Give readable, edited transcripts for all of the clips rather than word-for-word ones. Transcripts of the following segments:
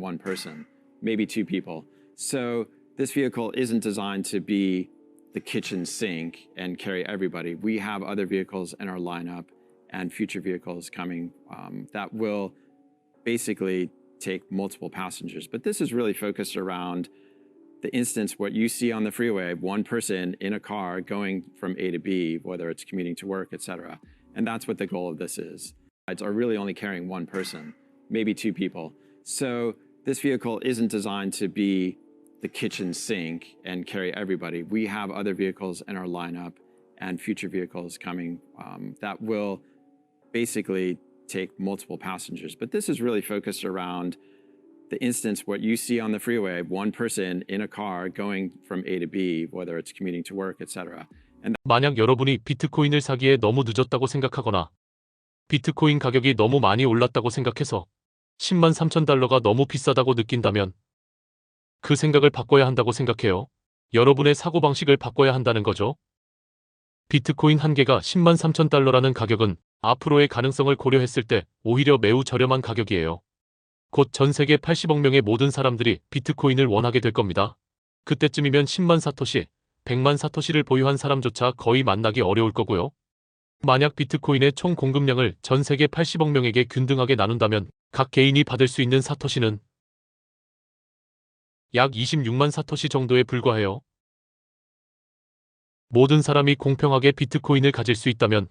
one person, maybe two people. So this vehicle isn't designed to be the kitchen sink and carry everybody. We have other vehicles in our lineup and future vehicles coming that will basically take multiple passengers. But this is really focused around the instance what you see on the freeway, one person in a car going from A to B, whether it's commuting to work, etc. And that's what the goal of this is. It's are really only carrying one person, maybe two people. So this vehicle isn't designed to be the kitchen sink and carry everybody. We have other vehicles in our lineup and future vehicles coming that will basically take multiple passengers. But this is really focused around the instance what you see on the freeway, one person in a car going from A to B, whether it's commuting to work, etc. 만약 여러분이 비트코인을 사기에 너무 늦었다고 생각하거나 비트코인 가격이 너무 많이 올랐다고 생각해서 10만 3천 달러가 너무 비싸다고 느낀다면 그 생각을 바꿔야 한다고 생각해요. 여러분의 사고방식을 바꿔야 한다는 거죠. 비트코인 한 개가 10만 3천 달러라는 가격은 앞으로의 가능성을 고려했을 때 오히려 매우 저렴한 가격이에요. 곧 전 세계 80억 명의 모든 사람들이 비트코인을 원하게 될 겁니다. 그때쯤이면 10만 사토시, 100만 사토시를 보유한 사람조차 거의 만나기 어려울 거고요. 만약 비트코인의 총 공급량을 전 세계 80억 명에게 균등하게 나눈다면 각 개인이 받을 수 있는 사토시는 약 26만 사토시 정도에 불과해요. 모든 사람이 공평하게 비트코인을 가질 수 있다면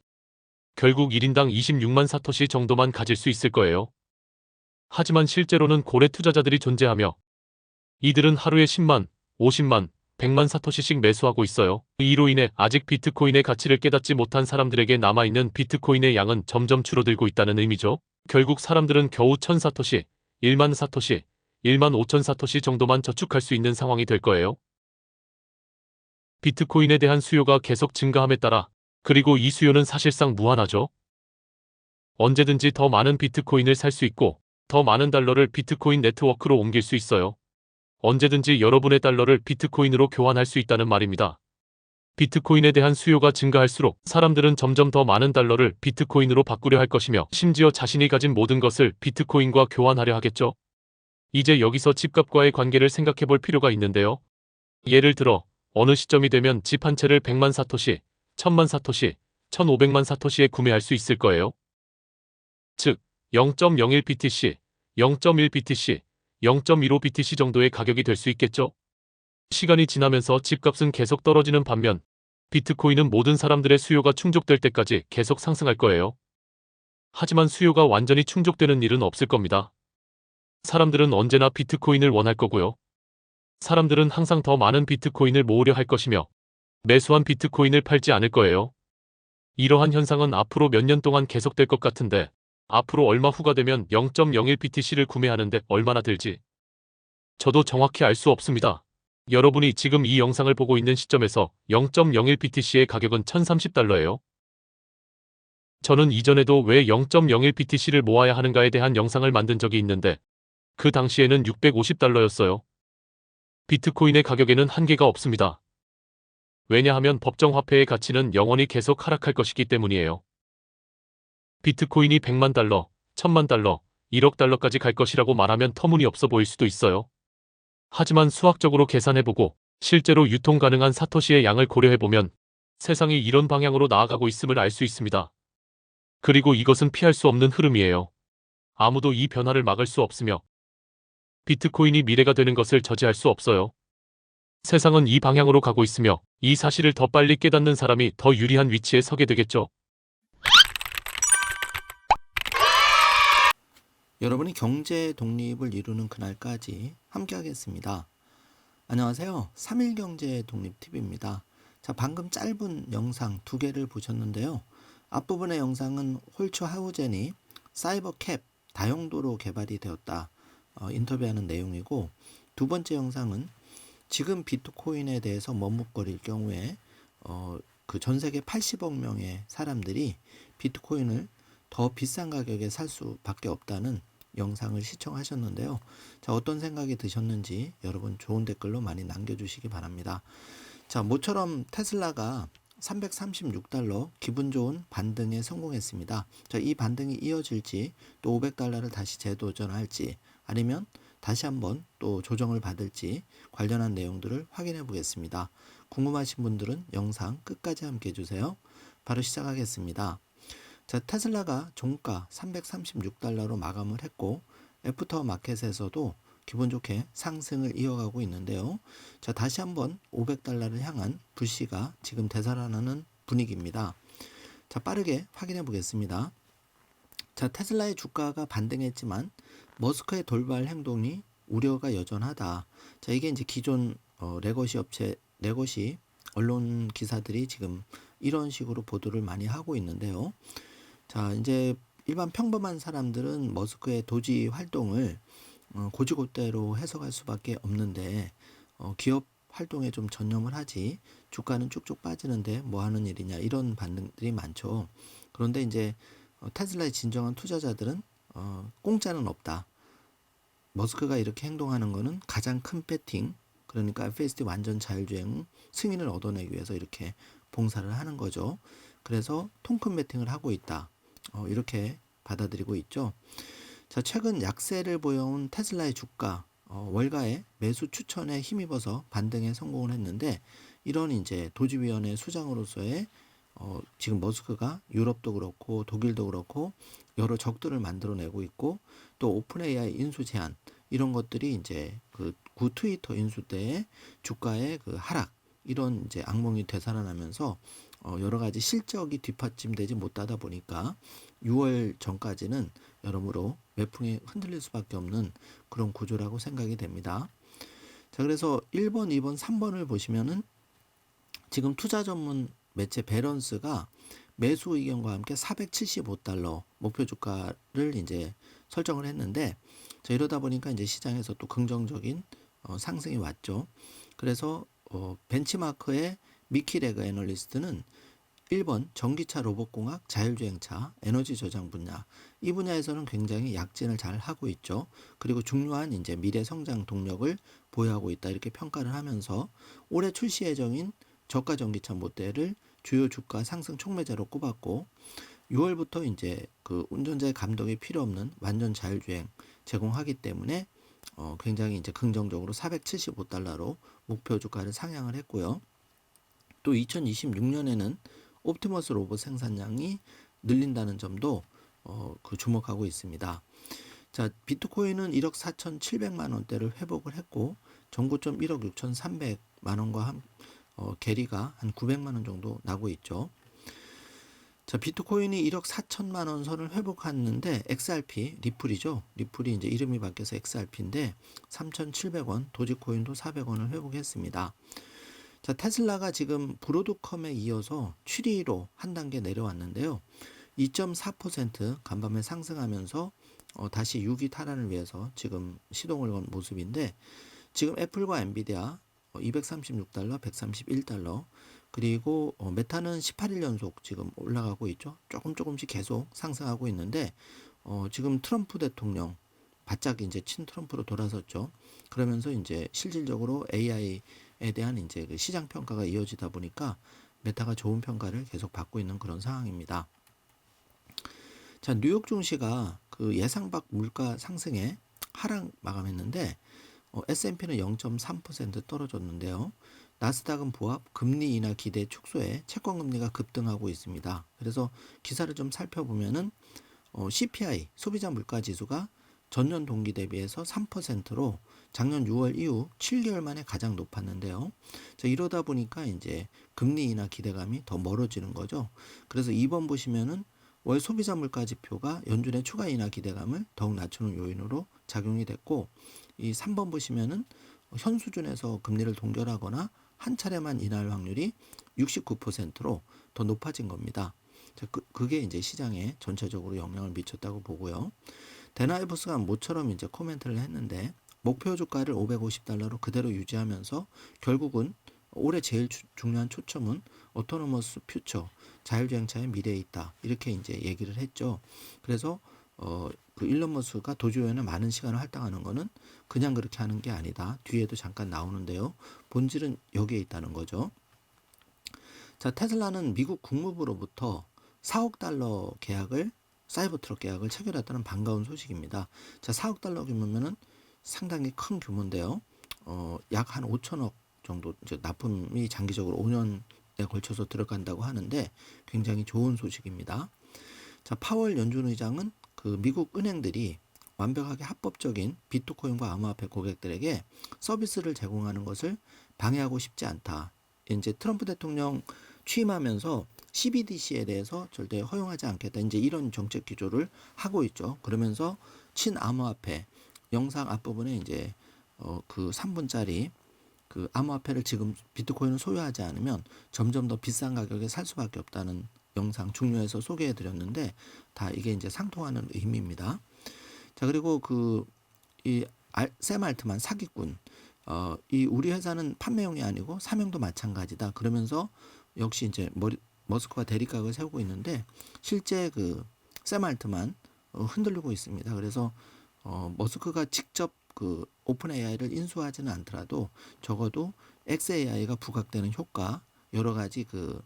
결국 1인당 26만 사토시 정도만 가질 수 있을 거예요. 하지만 실제로는 고래 투자자들이 존재하며 이들은 하루에 10만, 50만, 100만 사토시씩 매수하고 있어요. 이로 인해 아직 비트코인의 가치를 깨닫지 못한 사람들에게 남아있는 비트코인의 양은 점점 줄어들고 있다는 의미죠. 결국 사람들은 겨우 1000 사토시, 1만 사토시, 1만 5천 사토시 정도만 저축할 수 있는 상황이 될 거예요. 비트코인에 대한 수요가 계속 증가함에 따라 그리고 이 수요는 사실상 무한하죠. 언제든지 더 많은 비트코인을 살 수 있고 더 많은 달러를 비트코인 네트워크로 옮길 수 있어요. 언제든지 여러분의 달러를 비트코인으로 교환할 수 있다는 말입니다. 비트코인에 대한 수요가 증가할수록 사람들은 점점 더 많은 달러를 비트코인으로 바꾸려 할 것이며 심지어 자신이 가진 모든 것을 비트코인과 교환하려 하겠죠. 이제 여기서 집값과의 관계를 생각해 볼 필요가 있는데요. 예를 들어 어느 시점이 되면 집 한 채를 100만 사토시, 1000만 사토시, 1500만 사토시에 구매할 수 있을 거예요. 즉 0.01BTC, 0.1BTC, 0.15BTC 정도의 가격이 될 수 있겠죠. 시간이 지나면서 집값은 계속 떨어지는 반면 비트코인은 모든 사람들의 수요가 충족될 때까지 계속 상승할 거예요. 하지만 수요가 완전히 충족되는 일은 없을 겁니다. 사람들은 언제나 비트코인을 원할 거고요. 사람들은 항상 더 많은 비트코인을 모으려 할 것이며 매수한 비트코인을 팔지 않을 거예요. 이러한 현상은 앞으로 몇 년 동안 계속될 것 같은데 앞으로 얼마 후가 되면 0.01BTC를 구매하는데 얼마나 들지? 저도 정확히 알 수 없습니다. 여러분이 지금 이 영상을 보고 있는 시점에서 0.01BTC의 가격은 1030달러예요. 저는 이전에도 왜 0.01BTC를 모아야 하는가에 대한 영상을 만든 적이 있는데 그 당시에는 650달러였어요. 비트코인의 가격에는 한계가 없습니다. 왜냐하면 법정화폐의 가치는 영원히 계속 하락할 것이기 때문이에요. 비트코인이 100만 달러, 1000만 달러, 1억 달러까지 갈 것이라고 말하면 터무니없어 보일 수도 있어요. 하지만 수학적으로 계산해보고 실제로 유통 가능한 사토시의 양을 고려해보면 세상이 이런 방향으로 나아가고 있음을 알 수 있습니다. 그리고 이것은 피할 수 없는 흐름이에요. 아무도 이 변화를 막을 수 없으며 비트코인이 미래가 되는 것을 저지할 수 없어요. 세상은 이 방향으로 가고 있으며 이 사실을 더 빨리 깨닫는 사람이 더 유리한 위치에 서게 되겠죠. 여러분이 경제 독립을 이루는 그날까지 함께 하겠습니다. 안녕하세요. 3일 경제 독립 TV입니다. 자, 방금 짧은 영상 2개를 보셨는데요. 앞부분의 영상은 홀츠 하우젠이 사이버 캡 다용도로 개발이 되었다 인터뷰하는 내용이고, 두 번째 영상은 지금 비트코인에 대해서 머뭇거릴 경우에 그 전 세계 80억 명의 사람들이 비트코인을 더 비싼 가격에 살 수밖에 없다는 영상을 시청하셨는데요. 자, 어떤 생각이 드셨는지 여러분 좋은 댓글로 많이 남겨주시기 바랍니다. 자, 모처럼 테슬라가 336달러 기분 좋은 반등에 성공했습니다. 자, 이 반등이 이어질지 또 500달러를 다시 재도전할지 아니면 다시 한번 또 조정을 받을지 관련한 내용들을 확인해 보겠습니다. 궁금하신 분들은 영상 끝까지 함께 해주세요. 바로 시작하겠습니다. 자, 테슬라가 종가 336달러로 마감을 했고 애프터 마켓에서도 기분 좋게 상승을 이어가고 있는데요. 자, 다시 한번 500달러를 향한 불씨가 지금 되살아나는 분위기입니다. 자, 빠르게 확인해 보겠습니다. 자, 테슬라의 주가가 반등했지만 머스크의 돌발 행동이 우려가 여전하다. 자, 이게 이제 기존 레거시 언론 기사들이 지금 이런 식으로 보도를 많이 하고 있는데요. 자, 이제 일반 평범한 사람들은 머스크의 도지 활동을 고지고대로 해석할 수밖에 없는데 기업 활동에 좀 전념을 하지 주가는 쭉쭉 빠지는데 뭐 하는 일이냐 이런 반응들이 많죠. 그런데 이제 테슬라의 진정한 투자자들은 공짜는 없다. 머스크가 이렇게 행동하는 거는 가장 큰 배팅, 그러니까 FSD 완전 자율주행 승인을 얻어내기 위해서 이렇게 봉사를 하는 거죠. 그래서 통큰 배팅을 하고 있다. 이렇게 받아들이고 있죠. 자, 최근 약세를 보여온 테슬라의 주가 월가의 매수 추천에 힘입어서 반등에 성공을 했는데 이런 이제 도지위원회 수장으로서의 지금 머스크가 유럽도 그렇고 독일도 그렇고 여러 적들을 만들어내고 있고 또 오픈 AI 인수 제한 이런 것들이 이제 그 구 트위터 인수 때의 주가의 그 하락 이런 이제 악몽이 되살아나면서 여러 가지 실적이 뒷받침되지 못하다 보니까 6월 전까지는 여러모로 매풍에 흔들릴 수밖에 없는 그런 구조라고 생각이 됩니다. 자, 그래서 1번, 2번, 3번을 보시면은 지금 투자 전문 매체 배런스가 매수 의견과 함께 475달러 목표 주가를 이제 설정을 했는데 자, 이러다 보니까 이제 시장에서 또 긍정적인 상승이 왔죠. 그래서 벤치마크의 미키 레그 애널리스트는 1번 전기차 로봇공학 자율주행차 에너지 저장 분야 이 분야에서는 굉장히 약진을 잘 하고 있죠. 그리고 중요한 이제 미래 성장 동력을 보유하고 있다 이렇게 평가를 하면서 올해 출시 예정인 저가 전기차 모델을 주요 주가 상승 촉매자로 꼽았고 6월부터 이제 그 운전자의 감독이 필요 없는 완전 자율주행 제공하기 때문에 굉장히 이제 긍정적으로 475달러로 목표 주가를 상향을 했고요. 또 2026년에는 옵티머스 로봇 생산량이 늘린다는 점도 그 주목하고 있습니다. 자, 비트코인은 1억 4,700만 원대를 회복을 했고 전고점 1억 6,300만 원과 계리가 한 900만 원 정도 나고 있죠. 자, 비트코인이 1억 4천만 원 선을 회복했는데 XRP, 리플이죠. 리플이 이제 이름이 바뀌어서 XRP인데 3,700원, 도지코인도 400원을 회복했습니다. 자, 테슬라가 지금 브로드컴에 이어서 7위로 한 단계 내려왔는데요. 2.4% 간밤에 상승하면서 다시 6위 탈환을 위해서 지금 시동을 건 모습인데 지금 애플과 엔비디아 236달러, 131달러 그리고 메타는 18일 연속 지금 올라가고 있죠. 조금씩 계속 상승하고 있는데 지금 트럼프 대통령 바짝 이제 친 트럼프로 돌아섰죠. 그러면서 이제 실질적으로 AI에 대한 이제 그 시장 평가가 이어지다 보니까 메타가 좋은 평가를 계속 받고 있는 그런 상황입니다. 자, 뉴욕 증시가 그 예상 밖 물가 상승에 하락 마감했는데 S&P는 0.3% 떨어졌는데요. 나스닥은 부합 금리 인하 기대 축소에 채권 금리가 급등하고 있습니다. 그래서 기사를 좀 살펴보면은 CPI 소비자 물가 지수가 전년 동기 대비해서 3%로 작년 6월 이후 7개월 만에 가장 높았는데요. 자, 이러다 보니까 이제 금리 인하 기대감이 더 멀어지는 거죠. 그래서 2번 보시면은 월 소비자 물가 지표가 연준의 추가 인하 기대감을 더욱 낮추는 요인으로 작용이 됐고 이 3번 보시면은 현 수준에서 금리를 동결하거나 한 차례만 인하할 확률이 69%로 더 높아진 겁니다. 자, 그게 이제 시장에 전체적으로 영향을 미쳤다고 보고요. 데나이버스가 모처럼 이제 코멘트를 했는데 목표 주가를 550달러로 그대로 유지하면서 결국은 올해 제일 중요한 초점은 오토노머스 퓨처 자율주행차의 미래에 있다 이렇게 이제 얘기를 했죠. 그래서 그 일론 머스크가 도주연에 많은 시간을 할당하는 거는 그냥 그렇게 하는 게 아니다. 뒤에도 잠깐 나오는데요. 본질은 여기에 있다는 거죠. 자, 테슬라는 미국 국무부로부터 4억 달러 계약을 사이버트럭 계약을 체결했다는 반가운 소식입니다. 자, 4억 달러 규모면은 상당히 큰 규모인데요. 약 한 5천억 정도 이제 납품이 장기적으로 5년에 걸쳐서 들어간다고 하는데 굉장히 좋은 소식입니다. 자, 파월 연준 의장은 그 미국 은행들이 완벽하게 합법적인 비트코인과 암호화폐 고객들에게 서비스를 제공하는 것을 방해하고 싶지 않다. 이제 트럼프 대통령 취임하면서 CBDC에 대해서 절대 허용하지 않겠다. 이제 이런 정책 기조를 하고 있죠. 그러면서 친암호화폐 영상 앞부분에 이제 그 3분짜리 그 암호화폐를 지금 비트코인을 소유하지 않으면 점점 더 비싼 가격에 살 수밖에 없다는 영상 중요해서 소개해 드렸는데 다 이게 이제 상통하는 의미입니다. 자, 그리고 샘 알트만 사기꾼. 이 우리 회사는 판매용이 아니고 사명도 마찬가지다. 그러면서 역시 이제 머스크와 대립각을 세우고 있는데 실제 샘 알트만 흔들리고 있습니다. 그래서 머스크가 직접 그 오픈 AI를 인수하지는 않더라도 적어도 XAI가 부각되는 효과 여러 가지 그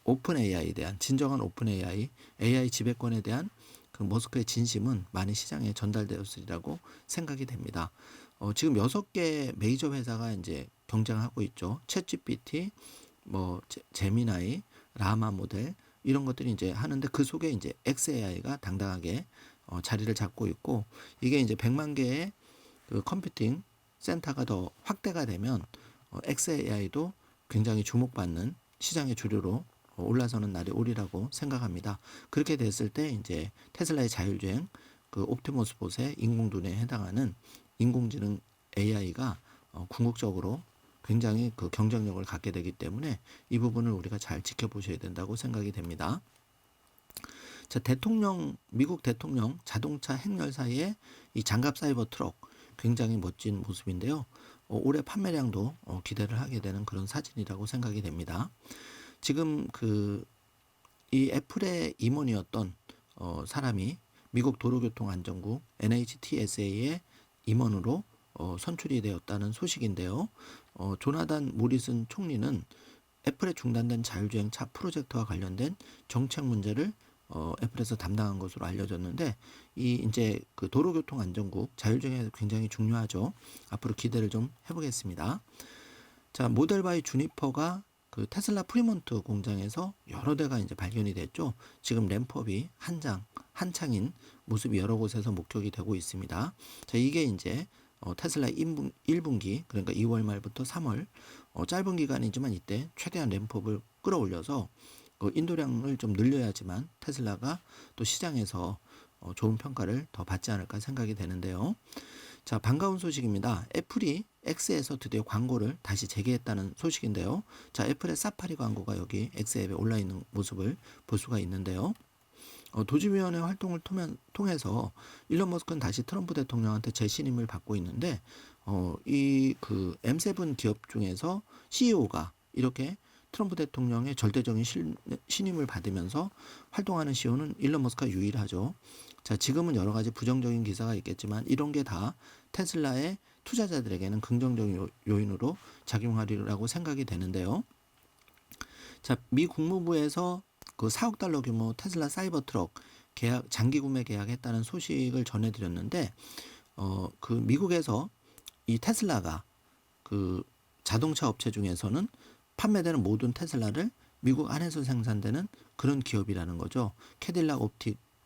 오픈 AI에 대한 진정한 오픈 AI 지배권에 대한 그 머스크의 진심은 많이 시장에 전달되었으리라고 생각이 됩니다. 지금 6개 메이저 회사가 이제 경쟁하고 있죠. 챗GPT, 뭐 제미나이, 라마 모델 이런 것들이 이제 하는데 그 속에 이제 XAI가 당당하게 자리를 잡고 있고 이게 이제 100만 개의 그 컴퓨팅 센터가 더 확대가 되면 XAI도 굉장히 주목받는 시장의 주류로 올라서는 날이 오리라고 생각합니다. 그렇게 됐을 때 이제 테슬라의 자율주행, 그 옵티머스 봇의 인공눈에 해당하는 인공지능 AI가 궁극적으로 굉장히 그 경쟁력을 갖게 되기 때문에 이 부분을 우리가 잘 지켜보셔야 된다고 생각이 됩니다. 자, 미국 대통령 자동차 행렬 사이에 이 장갑 사이버 트럭 굉장히 멋진 모습인데요. 올해 판매량도 기대를 하게 되는 그런 사진이라고 생각이 됩니다. 지금 이 애플의 임원이었던 사람이 미국 도로교통안전국 NHTSA의 임원으로 선출이 되었다는 소식인데요. 조나단 모리슨 총리는 애플의 중단된 자율주행 차 프로젝트와 관련된 정책 문제를 애플에서 담당한 것으로 알려졌는데 이제 그 도로교통안전국 자율주행에 굉장히 중요하죠. 앞으로 기대를 좀 해보겠습니다. 자, 모델 바이 주니퍼가 그 테슬라 프리몬트 공장에서 여러 대가 이제 발견이 됐죠. 지금 램프업이 한창인 모습이 여러 곳에서 목격이 되고 있습니다. 자, 이게 이제 테슬라 1분기 그러니까 2월 말부터 3월 짧은 기간이지만 이때 최대한 램프업을 끌어올려서 인도량을 좀 늘려야지만 테슬라가 또 시장에서 좋은 평가를 더 받지 않을까 생각이 되는데요. 자, 반가운 소식입니다. 애플이 X에서 드디어 광고를 다시 재개했다는 소식인데요. 자, 애플의 사파리 광고가 여기 X앱에 올라 있는 모습을 볼 수가 있는데요. 도지위원회 활동을 통해서 일론 머스크는 다시 트럼프 대통령한테 재신임을 받고 있는데 이 M7 기업 중에서 CEO가 이렇게 트럼프 대통령의 절대적인 신임을 받으면서 활동하는 CEO는 일론 머스크가 유일하죠. 자, 지금은 여러 가지 부정적인 기사가 있겠지만 이런 게 다 테슬라의 투자자들에게는 긍정적인 요인으로 작용하리라고 생각이 되는데요. 자, 미 국무부에서 그 4억 달러 규모 테슬라 사이버 트럭 장기 구매 계약했다는 소식을 전해드렸는데 그 미국에서 이 테슬라가 그 자동차 업체 중에서는 판매되는 모든 테슬라를 미국 안에서 생산되는 그런 기업이라는 거죠. 캐딜락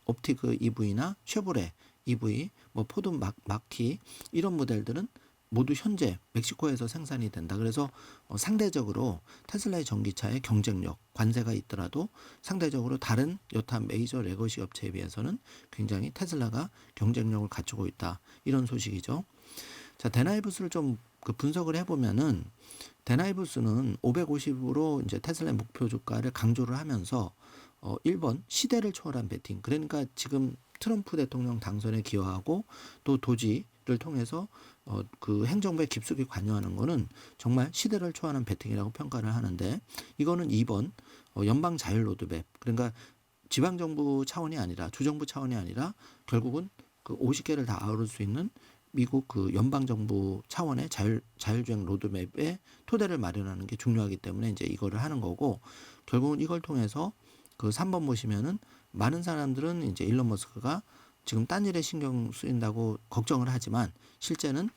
옵티그 EV나 쉐보레 EV, 뭐 포드 마키 이런 모델들은 모두 현재 멕시코에서 생산이 된다. 그래서 상대적으로 테슬라의 전기차의 경쟁력, 관세가 있더라도 상대적으로 다른 여타 메이저 레거시 업체에 비해서는 굉장히 테슬라가 경쟁력을 갖추고 있다. 이런 소식이죠. 자, 데나이브스를 좀 분석을 해보면은 데나이브스는 550으로 이제 테슬라의 목표 주가를 강조를 하면서 1번 시대를 초월한 베팅. 그러니까 지금 트럼프 대통령 당선에 기여하고 또 도지를 통해서 그 행정부에 깊숙이 관여하는 거는 정말 시대를 초월한 베팅이라고 평가를 하는데 이거는 2번 연방 자율 로드맵. 그러니까 지방 정부 차원이 아니라 주정부 차원이 아니라 결국은 그 50개를 다 아우를 수 있는 미국 그 연방 정부 차원의 자율주행 로드맵에 토대를 마련하는 게 중요하기 때문에 이제 이거를 하는 거고 결국은 이걸 통해서 그 3번 보시면은 많은 사람들은 이제 일론 머스크가 지금 딴 일에 신경 쓰인다고 걱정을 하지만 실제는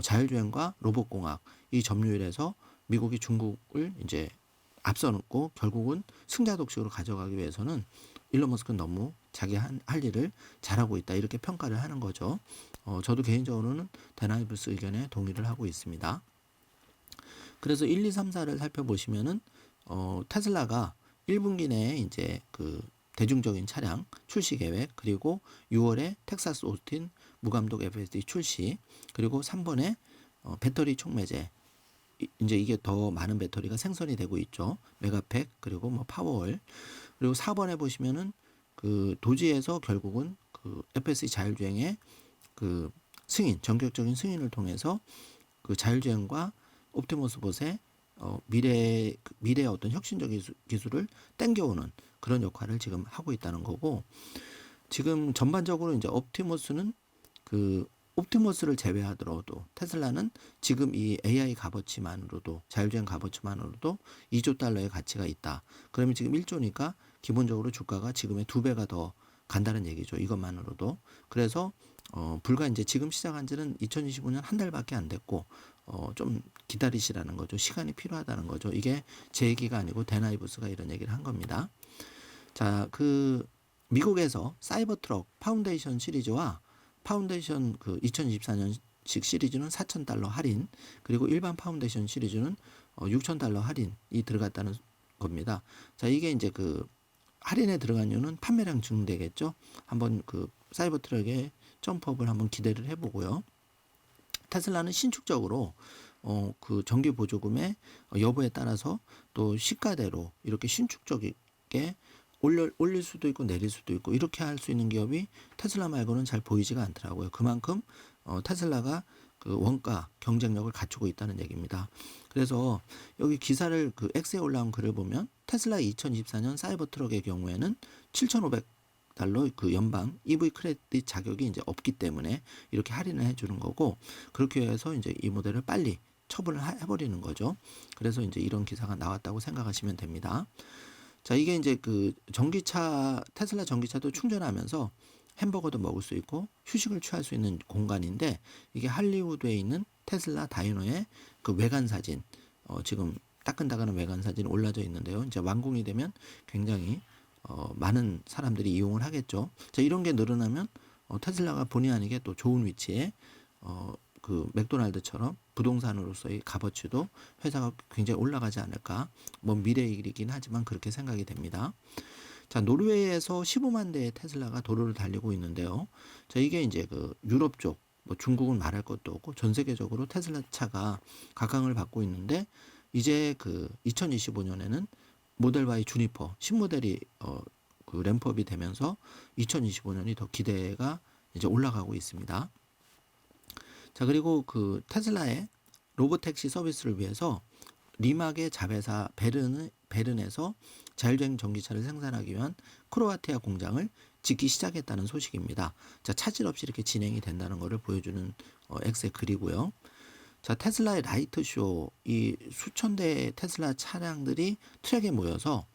자율주행과 로봇공학 이 점유율에서 미국이 중국을 이제 앞서놓고 결국은 승자 독식으로 가져가기 위해서는 일론 머스크는 너무 자기 할 일을 잘하고 있다 이렇게 평가를 하는 거죠. 저도 개인적으로는 데나이브스 의견에 동의를 하고 있습니다. 그래서 1, 2, 3, 4를 살펴보시면은 테슬라가 1분기 내에 이제 그 대중적인 차량 출시 계획, 그리고 6월에 텍사스 오스틴 무감독 FSD 출시, 그리고 3번에 배터리 촉매제, 이제 이게 더 많은 배터리가 생산이 되고 있죠. 메가팩, 그리고 뭐 파워월. 그리고 4번에 보시면은 그 도지에서 결국은 그 FSD 자율주행의 그 승인, 전격적인 승인을 통해서 그 자율주행과 옵티머스 봇의 미래의 어떤 혁신적인 기술을 땡겨오는 그런 역할을 지금 하고 있다는 거고, 지금 전반적으로 이제 옵티머스는 그 옵티머스를 제외하더라도 테슬라는 지금 이 AI 값어치만으로도, 자율주행 값어치만으로도 2조 달러의 가치가 있다. 그러면 지금 1조니까 기본적으로 주가가 지금의 2배가 더 간다는 얘기죠. 이것만으로도. 그래서 불과 이제 지금 시작한 지는 2025년 한 달밖에 안 됐고 좀 기다리시라는 거죠. 시간이 필요하다는 거죠. 이게 제 얘기가 아니고 데나이브스가 이런 얘기를 한 겁니다. 자, 그 미국에서 사이버 트럭 파운데이션 시리즈와 파운데이션 그 2024년식 시리즈는 $4,000 할인, 그리고 일반 파운데이션 시리즈는 $6,000 할인이 들어갔다는 겁니다. 자, 이게 이제 그 할인에 들어간 이유는 판매량 증대겠죠. 한번 그 사이버 트럭의 점프업을 한번 기대를 해보고요. 테슬라는 신축적으로 그 정기 보조금의 여부에 따라서 또 시가대로 이렇게 신축적이게 올릴 수도 있고 내릴 수도 있고 이렇게 할 수 있는 기업이 테슬라 말고는 잘 보이지가 않더라고요. 그만큼 테슬라가 그 원가 경쟁력을 갖추고 있다는 얘기입니다. 그래서 여기 기사를 그 X에 올라온 글을 보면 테슬라 2024년 사이버 트럭의 경우에는 $7,500 그 연방 EV 크레딧 자격이 이제 없기 때문에 이렇게 할인을 해주는 거고, 그렇게 해서 이제 이 모델을 빨리 처분을 해버리는 거죠. 그래서 이제 이런 기사가 나왔다고 생각하시면 됩니다. 자, 이게 이제 그 전기차, 테슬라 전기차도 충전하면서 햄버거도 먹을 수 있고 휴식을 취할 수 있는 공간인데, 이게 할리우드에 있는 테슬라 다이너의 그 외관 사진, 지금 따끈따끈한 외관 사진 올라져 있는데요. 이제 완공이 되면 굉장히 많은 사람들이 이용을 하겠죠. 자, 이런 게 늘어나면 테슬라가 본의 아니게 또 좋은 위치에 그 맥도날드처럼 부동산으로서의 값어치도 회사가 굉장히 올라가지 않을까. 뭐 미래의 일이긴 하지만 그렇게 생각이 됩니다. 자, 노르웨이에서 15만 대의 테슬라가 도로를 달리고 있는데요. 자, 이게 이제 그 유럽 쪽, 뭐 중국은 말할 것도 없고 전 세계적으로 테슬라 차가 각광을 받고 있는데, 이제 그 2025년에는 모델 Y 주니퍼 신모델이 그 램프업이 되면서 2025년이 더 기대가 이제 올라가고 있습니다. 자, 그리고 그 테슬라의 로보택시 서비스를 위해서 리막의 자회사 베른에서 자율주행 전기차를 생산하기 위한 크로아티아 공장을 짓기 시작했다는 소식입니다. 자, 차질 없이 이렇게 진행이 된다는 것을 보여주는 엑셀 글이고요. 자, 테슬라의 라이트쇼, 이 수천 대의 테슬라 차량들이 트랙에 모여서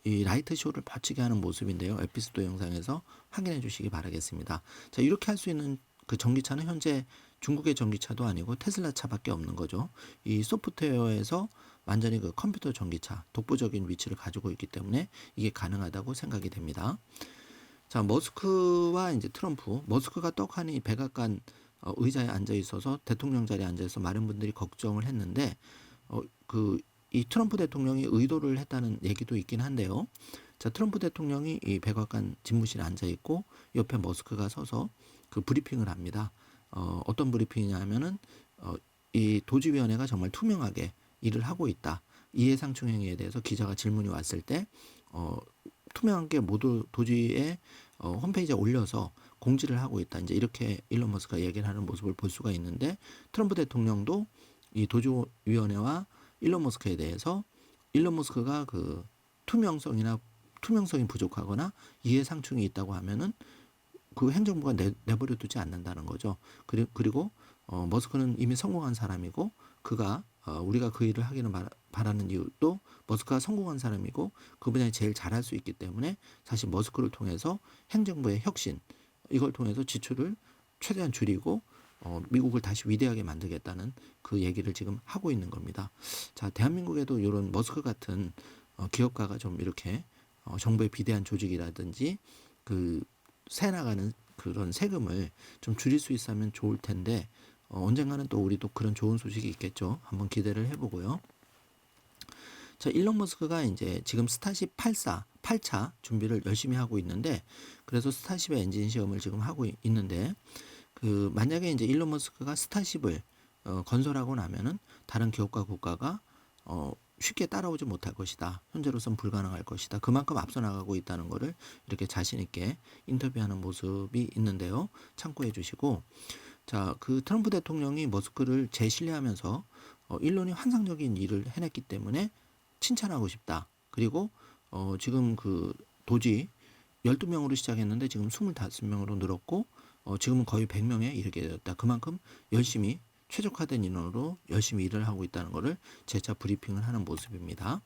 이 라이트쇼를 펼치게 하는 모습인데요. 에피소드 영상에서 확인해 주시기 바라겠습니다. 자, 이렇게 할 수 있는 그 전기차는 현재 중국의 전기차도 아니고 테슬라 차밖에 없는 거죠. 이 소프트웨어에서 완전히 그 컴퓨터 전기차 독보적인 위치를 가지고 있기 때문에 이게 가능하다고 생각이 됩니다. 자, 머스크와 이제 트럼프, 머스크가 떡하니 백악관 의자에 앉아 있어서 대통령 자리에 앉아 있어서 많은 분들이 걱정을 했는데 이 트럼프 대통령이 의도를 했다는 얘기도 있긴 한데요. 자, 트럼프 대통령이 이 백악관 집무실에 앉아 있고 옆에 머스크가 서서 그 브리핑을 합니다. 어떤 브리핑이냐 하면은 이 도지위원회가 정말 투명하게 일을 하고 있다. 이해상충 행위에 대해서 기자가 질문이 왔을 때 투명하게 모두 도지의 홈페이지에 올려서 공지를 하고 있다. 이제 이렇게 일론 머스크가 얘기를 하는 모습을 볼 수가 있는데, 트럼프 대통령도 이 도지위원회와 일론 머스크에 대해서 일론 머스크가 그 투명성이 부족하거나 이해상충이 있다고 하면은 그 행정부가 내버려 두지 않는다는 거죠. 그리고 머스크는 이미 성공한 사람이고 그가 우리가 그 일을 하기를 바라는 이유도 머스크가 성공한 사람이고 그 분야에 제일 잘할 수 있기 때문에 사실 머스크를 통해서 행정부의 혁신, 이걸 통해서 지출을 최대한 줄이고 미국을 다시 위대하게 만들겠다는 그 얘기를 지금 하고 있는 겁니다. 자, 대한민국에도 이런 머스크 같은 기업가가 좀 이렇게 정부의 비대한 조직이라든지 그 새나가는 그런 세금을 좀 줄일 수 있으면 좋을 텐데 언젠가는 또 우리도 그런 좋은 소식이 있겠죠. 한번 기대를 해보고요. 자, 일론 머스크가 이제 지금 스타쉽 8차 준비를 열심히 하고 있는데, 그래서 스타쉽의 엔진 시험을 지금 하고 있는데, 그 만약에 이제 일론 머스크가 스타쉽을 건설하고 나면은 다른 기업과 국가가 쉽게 따라오지 못할 것이다. 현재로선 불가능할 것이다. 그만큼 앞서 나가고 있다는 것을 이렇게 자신 있게 인터뷰하는 모습이 있는데요. 참고해 주시고, 자, 그 트럼프 대통령이 머스크를 재신뢰하면서 일론이 환상적인 일을 해냈기 때문에 칭찬하고 싶다. 그리고 지금 그 도지 12명으로 시작했는데 지금 25명으로 늘었고 지금은 거의 100명에 이르게 되었다. 그만큼 열심히 최적화된 인원으로 열심히 일을 하고 있다는 것을 재차 브리핑을 하는 모습입니다.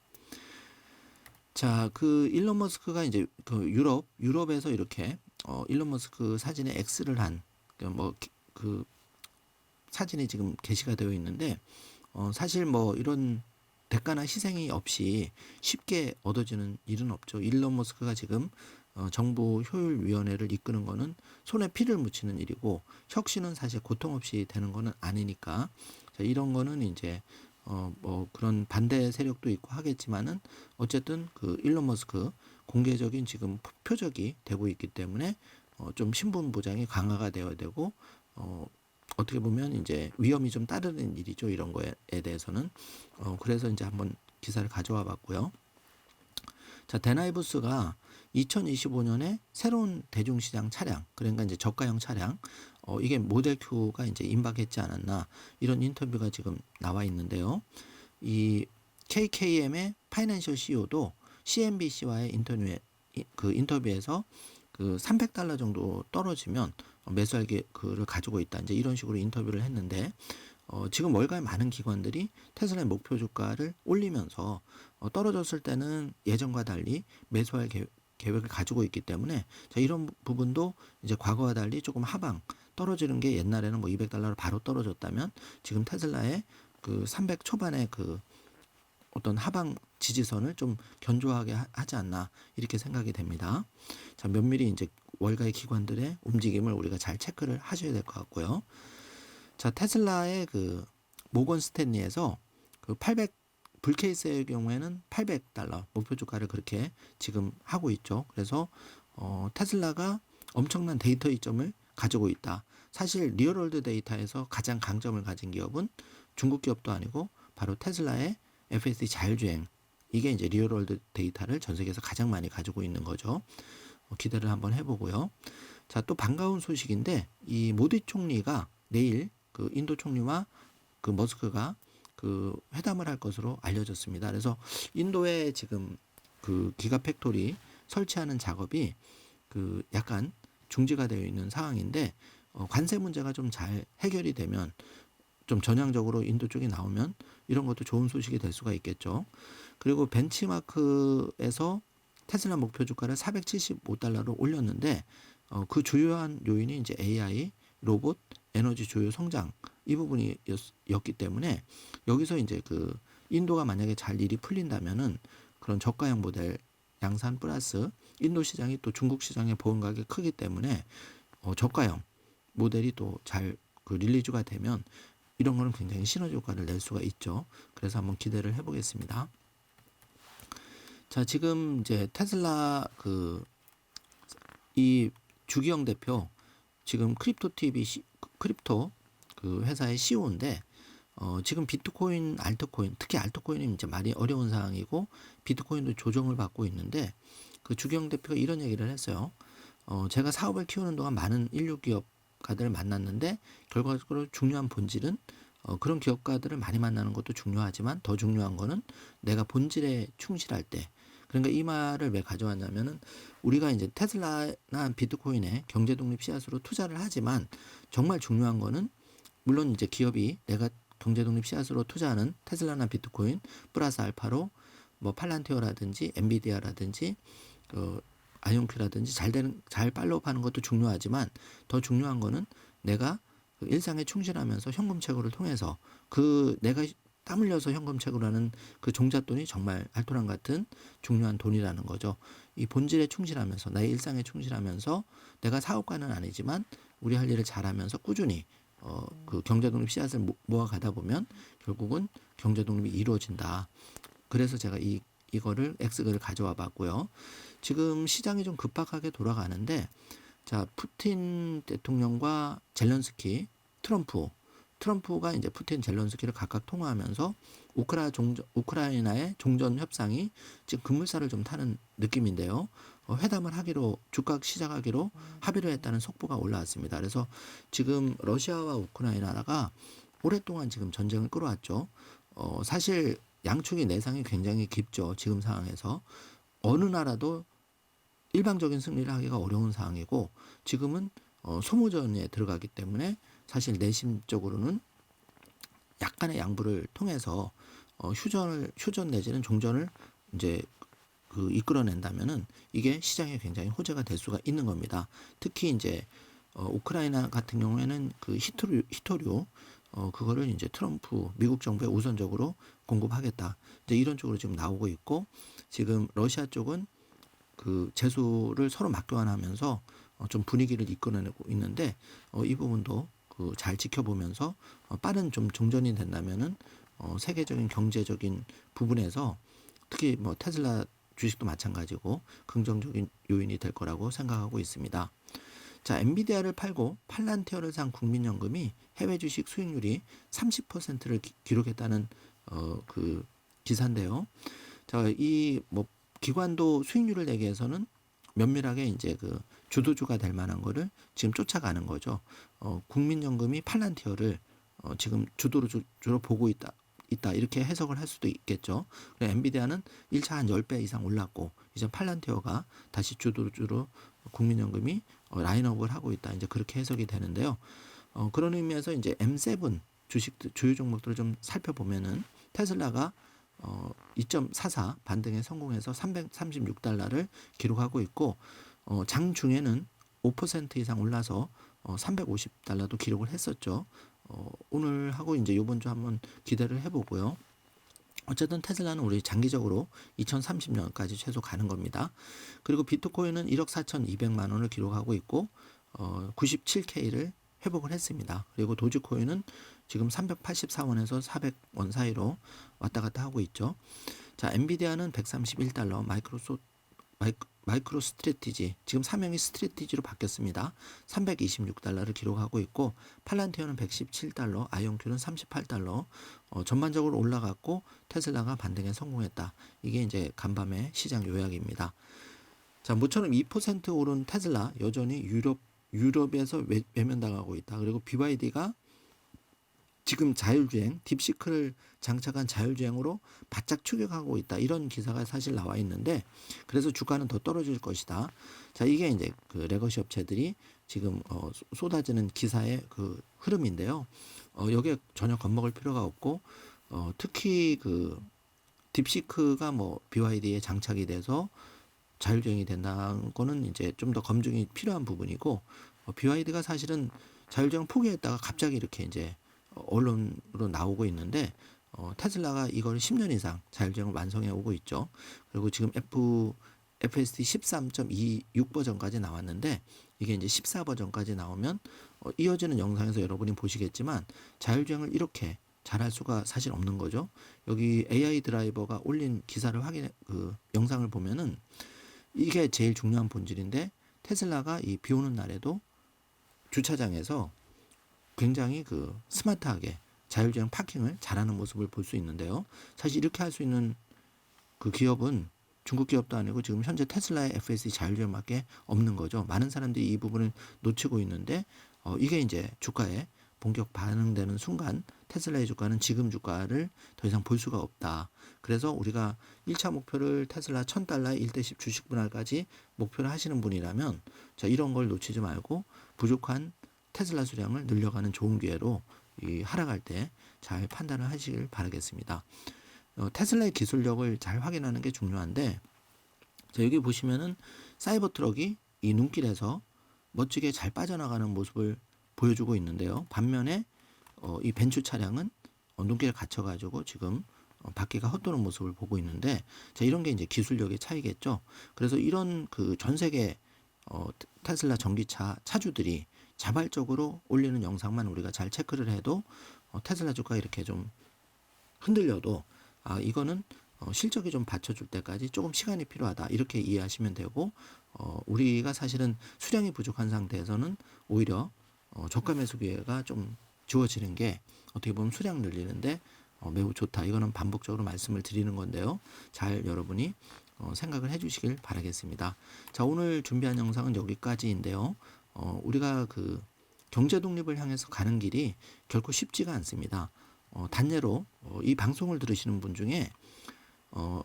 자, 그 일론 머스크가 이제 그 유럽에서 이렇게 일론 머스크 사진에 X를 한 그 사진이 지금 게시가 되어 있는데 사실 뭐 이런 대가나 희생이 없이 쉽게 얻어지는 일은 없죠. 일론 머스크가 지금 정부 효율위원회를 이끄는 거는 손에 피를 묻히는 일이고 혁신은 사실 고통 없이 되는 거는 아니니까 자, 이런 거는 이제 뭐 그런 반대 세력도 있고 하겠지만은 어쨌든 그 일론 머스크 공개적인 지금 표적이 되고 있기 때문에 좀 신분 보장이 강화가 되어야 되고 어떻게 보면 이제 위험이 좀 따르는 일이죠. 이런 거에 대해서는 그래서 이제 한번 기사를 가져와 봤고요. 자, 데나이브스가 2025년에 새로운 대중시장 차량, 그러니까 이제 저가형 차량, 이게 모델 Q가 이제 임박했지 않았나 이런 인터뷰가 지금 나와 있는데요. 이 KKM의 파이낸셜 CEO도 CNBC와의 인터뷰에서 그 $300 정도 떨어지면 매수할 그를 가지고 있다. 이제 이런 식으로 인터뷰를 했는데 지금 월가의 많은 기관들이 테슬라의 목표 주가를 올리면서 떨어졌을 때는 예전과 달리 매수할 계획을 가지고 있기 때문에 자, 이런 부분도 이제 과거와 달리 조금 하방 떨어지는 게 옛날에는 뭐 $200로 바로 떨어졌다면 지금 테슬라의 그 300 초반의 그 어떤 하방 지지선을 좀 견조하게 하지 않나 이렇게 생각이 됩니다. 자, 면밀히 이제 월가의 기관들의 움직임을 우리가 잘 체크를 하셔야 될 것 같고요. 자, 테슬라의 그 모건 스탠리에서 그 800 불케이스의 경우에는 $800 목표 주가를 그렇게 지금 하고 있죠. 그래서 테슬라가 엄청난 데이터 이점을 가지고 있다. 사실 리얼월드 데이터에서 가장 강점을 가진 기업은 중국 기업도 아니고 바로 테슬라의 FSD 자율주행, 이게 이제 리얼월드 데이터를 전 세계에서 가장 많이 가지고 있는 거죠. 기대를 한번 해보고요. 자, 또 반가운 소식인데 이 모디 총리가 내일 그 인도 총리와 그 머스크가 그 회담을 할 것으로 알려졌습니다. 그래서 인도에 지금 그 기가 팩토리 설치하는 작업이 그 약간 중지가 되어 있는 상황인데 관세 문제가 좀 잘 해결이 되면 좀 전향적으로 인도 쪽이 나오면 이런 것도 좋은 소식이 될 수가 있겠죠. 그리고 벤치마크에서 테슬라 목표 주가를 $475로 올렸는데 그 주요한 요인이 이제 AI, 로봇, 에너지 조효 성장 이 부분이었기 때문에 여기서 이제 그 인도가 만약에 잘 일이 풀린다면은 그런 저가형 모델 양산 플러스 인도 시장이 또 중국 시장의 보험 가격이 크기 때문에 저가형 모델이 또 잘 그 릴리즈가 되면 이런 거는 굉장히 시너지 효과를 낼 수가 있죠. 그래서 한번 기대를 해보겠습니다. 자, 지금 이제 테슬라 이 주기영 대표 지금 크립토 그 회사의 CEO인데 지금 비트코인, 알트코인, 특히 알트코인은 이제 말이 어려운 상황이고 비트코인도 조정을 받고 있는데 그 주기영 대표가 이런 얘기를 했어요. 제가 사업을 키우는 동안 많은 인류 기업가들을 만났는데 결과적으로 중요한 본질은 그런 기업가들을 많이 만나는 것도 중요하지만 더 중요한 거는 내가 본질에 충실할 때. 그러니까 이 말을 왜 가져왔냐면은 우리가 이제 테슬라나 비트코인에 경제 독립 씨앗으로 투자를 하지만 정말 중요한 거는 물론 이제 기업이 내가 경제 독립 씨앗으로 투자하는 테슬라나 비트코인 플러스 알파로 뭐 팔란티어라든지 엔비디아라든지 아이온큐라든지 잘 팔로우하는 것도 중요하지만 더 중요한 거는 내가 그 일상에 충실하면서 현금 채굴을 통해서 그 내가 땀 흘려서 현금 채굴하는 그 종잣돈이 정말 알토란 같은 중요한 돈이라는 거죠. 이 본질에 충실하면서 나의 일상에 충실하면서 내가 사업가는 아니지만 우리 할 일을 잘하면서 꾸준히 그 경제독립 씨앗을 모아가다 보면 결국은 경제독립이 이루어진다. 그래서 제가 이거를 X를 가져와 봤고요. 지금 시장이 좀 급박하게 돌아가는데 자, 푸틴 대통령과 젤렌스키, 트럼프가 이제 푸틴 젤렌스키를 각각 통화하면서 우크라이나의 종전 협상이 지금 급물살을 좀 타는 느낌인데요. 회담을 하기로 즉각 시작하기로 합의를 했다는 속보가 올라왔습니다. 그래서 지금 러시아와 우크라이나가 오랫동안 지금 전쟁을 끌어왔죠. 사실 양측의 내상이 굉장히 깊죠. 지금 상황에서 어느 나라도 일방적인 승리를 하기가 어려운 상황이고 지금은 소모전에 들어가기 때문에 사실 내심적으로는 약간의 양보를 통해서 휴전 내지는 종전을 이제 그 이끌어낸다면은 이게 시장에 굉장히 호재가 될 수가 있는 겁니다. 특히 이제 우크라이나 같은 경우에는 그 히토류 그거를 이제 트럼프 미국 정부에 우선적으로 공급하겠다. 이제 이런 쪽으로 지금 나오고 있고 지금 러시아 쪽은 그 제수를 서로 맞교환하면서 좀 분위기를 이끌어내고 있는데 이 부분도 그 잘 지켜보면서 빠른 좀 종전이 된다면은 세계적인 경제적인 부분에서 특히 뭐 테슬라 주식도 마찬가지고 긍정적인 요인이 될 거라고 생각하고 있습니다. 자, 엔비디아를 팔고 팔란티어를 산 국민연금이 해외 주식 수익률이 30%를 기록했다는 그 기사인데요. 자, 이 뭐 기관도 수익률을 내기 위해서는 면밀하게 이제 그 주도주가 될 만한 거를 지금 쫓아가는 거죠. 국민연금이 팔란티어를 지금 주로 보고 있다 이렇게 해석을 할 수도 있겠죠. 그래, 엔비디아는 1차 한 10배 이상 올랐고 이제 팔란티어가 다시 주도주로 국민연금이 라인업을 하고 있다. 이제 그렇게 해석이 되는데요. 그런 의미에서 이제 M7 주요 종목들을 좀 살펴보면은 테슬라가 2.44 반등에 성공해서 336달러를 기록하고 있고 장중에는 5% 이상 올라서 350달러도 기록을 했었죠. 오늘 하고 이제 이번 주 한번 기대를 해보고요. 어쨌든 테슬라는 우리 장기적으로 2030년까지 최소 가는 겁니다. 그리고 비트코인은 1억 4,200만 원을 기록하고 있고 97K를 회복을 했습니다. 그리고 도지코인은 지금 384원에서 400원 사이로 왔다 갔다 하고 있죠. 자, 엔비디아는 131달러, 마이크로 스트래티지, 지금 사명이 스트래티지로 바뀌었습니다. 326달러를 기록하고 있고 팔란티어는 117달러, 아이온큐는 38달러. 전반적으로 올라갔고 테슬라가 반등에 성공했다. 이게 이제 간밤의 시장 요약입니다. 자, 모처럼 2% 오른 테슬라 여전히 유럽에서 외면당하고 있다. 그리고 BYD가 지금 자율주행, 딥시크를 장착한 자율주행으로 바짝 추격하고 있다. 이런 기사가 사실 나와 있는데 그래서 주가는 더 떨어질 것이다. 자, 이게 이제 그 레거시 업체들이 지금 쏟아지는 기사의 그 흐름인데요. 여기에 전혀 겁먹을 필요가 없고 특히 그 딥시크가 뭐 BYD에 장착이 돼서 자율주행이 된다는 거는 이제 좀 더 검증이 필요한 부분이고 BYD가 사실은 자율주행 포기했다가 갑자기 이렇게 이제 언론으로 나오고 있는데 테슬라가 이걸 10년 이상 자율주행을 완성해 오고 있죠. 그리고 지금 FSD 13.26 버전까지 나왔는데 이게 이제 14 버전까지 나오면 이어지는 영상에서 여러분이 보시겠지만 자율주행을 이렇게 잘할 수가 사실 없는 거죠. 여기 AI 드라이버가 올린 기사를 그 영상을 보면은 이게 제일 중요한 본질인데 테슬라가 이 비 오는 날에도 주차장에서 굉장히 그 스마트하게 자율주행 파킹을 잘하는 모습을 볼 수 있는데요. 사실 이렇게 할 수 있는 그 기업은 중국 기업도 아니고 지금 현재 테슬라의 FSD 자율주행밖에 없는 거죠. 많은 사람들이 이 부분을 놓치고 있는데 이게 이제 주가에 본격 반응되는 순간 테슬라의 주가는 지금 주가를 더 이상 볼 수가 없다. 그래서 우리가 1차 목표를 테슬라 1000달러의 1대10 주식 분할까지 목표를 하시는 분이라면 자, 이런 걸 놓치지 말고 부족한 테슬라 수량을 늘려가는 좋은 기회로 이 하락할 때 잘 판단을 하시길 바라겠습니다. 테슬라의 기술력을 잘 확인하는 게 중요한데 자, 여기 보시면은 사이버 트럭이 이 눈길에서 멋지게 잘 빠져나가는 모습을 보여주고 있는데요. 반면에 이 벤츠 차량은 눈길에 갇혀가지고 지금 바퀴가 헛도는 모습을 보고 있는데, 자, 이런 게 이제 기술력의 차이겠죠. 그래서 이런 그 전 세계 테슬라 전기차 차주들이 자발적으로 올리는 영상만 우리가 잘 체크를 해도 테슬라 주가가 이렇게 좀 흔들려도 이거는 실적이 좀 받쳐줄 때까지 조금 시간이 필요하다, 이렇게 이해하시면 되고, 우리가 사실은 수량이 부족한 상태에서는 오히려 저가 매수 기회가 좀 주어지는 게 어떻게 보면 수량 늘리는데 매우 좋다. 이거는 반복적으로 말씀을 드리는 건데요. 잘 여러분이 생각을 해주시길 바라겠습니다. 자, 오늘 준비한 영상은 여기까지인데요. 우리가 그 경제 독립을 향해서 가는 길이 결코 쉽지가 않습니다. 단예로 이 방송을 들으시는 분 중에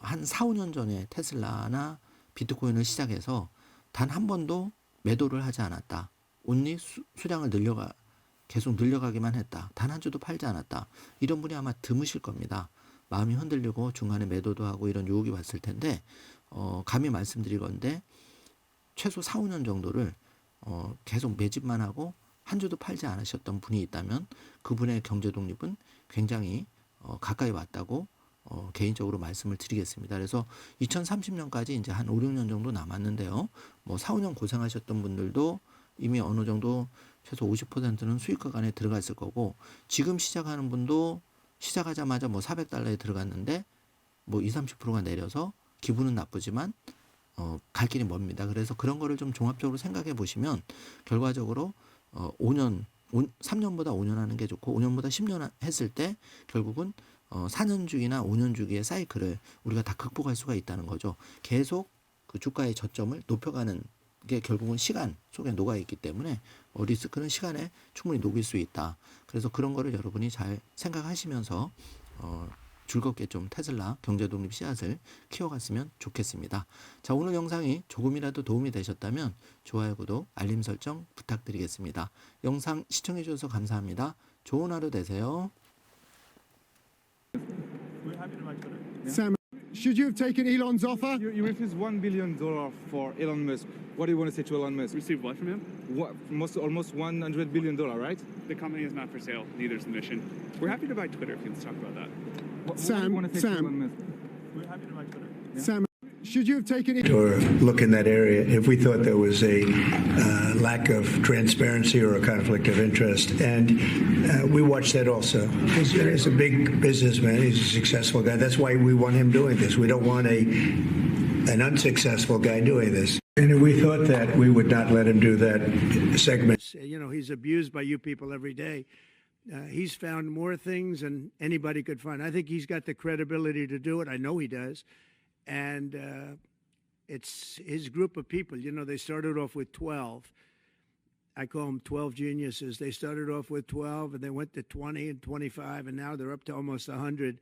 한 4, 5년 전에 테슬라나 비트코인을 시작해서 단 한 번도 매도를 하지 않았다. 온리 수량을 계속 늘려가기만 했다. 단 한 주도 팔지 않았다. 이런 분이 아마 드무실 겁니다. 마음이 흔들리고 중간에 매도도 하고 이런 유혹이 왔을 텐데, 감히 말씀드릴 건데 최소 4, 5년 정도를 계속 매집만 하고 한 주도 팔지 않으셨던 분이 있다면 그분의 경제 독립은 굉장히 가까이 왔다고 개인적으로 말씀을 드리겠습니다. 그래서 2030년까지 이제 한 5, 6년 정도 남았는데요. 뭐 4, 5년 고생하셨던 분들도 이미 어느 정도 최소 50%는 수익과 간에 들어갔을 거고, 지금 시작하는 분도 시작하자마자 뭐 $400에 들어갔는데 뭐 20, 30%가 내려서 기분은 나쁘지만 갈 길이 멉니다. 그래서 그런 거를 좀 종합적으로 생각해 보시면 결과적으로 3년보다 5년 하는 게 좋고 5년보다 10년 했을 때 결국은 4년 주기나 5년 주기의 사이클을 우리가 다 극복할 수가 있다는 거죠. 계속 그 주가의 저점을 높여가는 게 결국은 시간 속에 녹아 있기 때문에 리스크는 시간에 충분히 녹일 수 있다. 그래서 그런 거를 여러분이 잘 생각하시면서 즐겁게 좀 테슬라 경제 독립 씨앗을 키워갔으면 좋겠습니다. 자, 오늘 영상이 조금이라도 도움이 되셨다면 좋아요, 구독, 알림 설정 부탁드리겠습니다. 영상 시청해 주셔서 감사합니다. 좋은 하루 되세요. Sam, should you have taken Elon's offer? You refused $1 billion for Elon Musk. What do you want to say to Elon Musk? Received what from him? Almost $100 billion, right? The company is not for sale. Neither is the mission. We're happy to buy Twitter if you want to talk about that. What do you want to say to Elon Musk? We're happy to buy Twitter. Sam, should you have taken or look in that area if we thought there was a lack of transparency or a conflict of interest. And we watch that also. He's a big businessman. He's a successful guy. That's why we want him doing this. We don't want an unsuccessful guy doing this. And if we thought that, we would not let him do that segment. You know, he's abused by you people every day. He's found more things than anybody could find. I think he's got the credibility to do it. I know he does. And it's his group of people. You know, they started off with 12. I call them 12 geniuses. They started off with 12, and they went to 20 and 25, and now they're up to almost 100.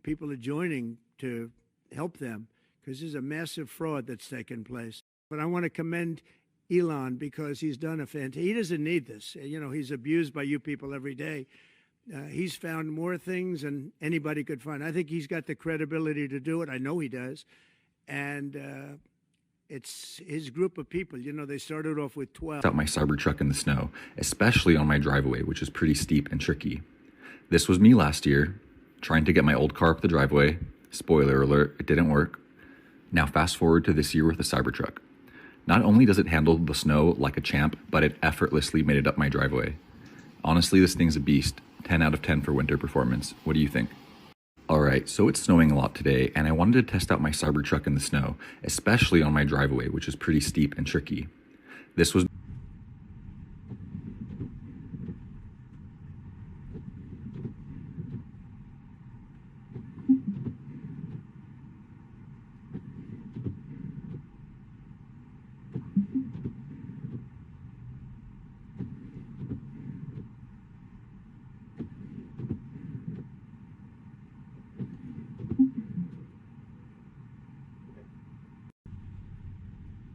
People are joining to help them because there's a massive fraud that's taken place. But I want to commend Elon because he's done a fantastic. He doesn't need this. You know, he's abused by you people every day. He's found more things than anybody could find. I think he's got the credibility to do it. I know he does. And it's his group of people. You know, they started off with 12. Out my Cybertruck in the snow, especially on my driveway, which is pretty steep and tricky. This was me last year, trying to get my old car up the driveway. Spoiler alert, it didn't work. Now fast forward to this year with the Cybertruck. Not only does it handle the snow like a champ, but it effortlessly made it up my driveway. Honestly, this thing's a beast. 10 out of 10 for winter performance. What do you think? Alright, so it's snowing a lot today, and I wanted to test out my Cybertruck in the snow, especially on my driveway, which is pretty steep and tricky. This was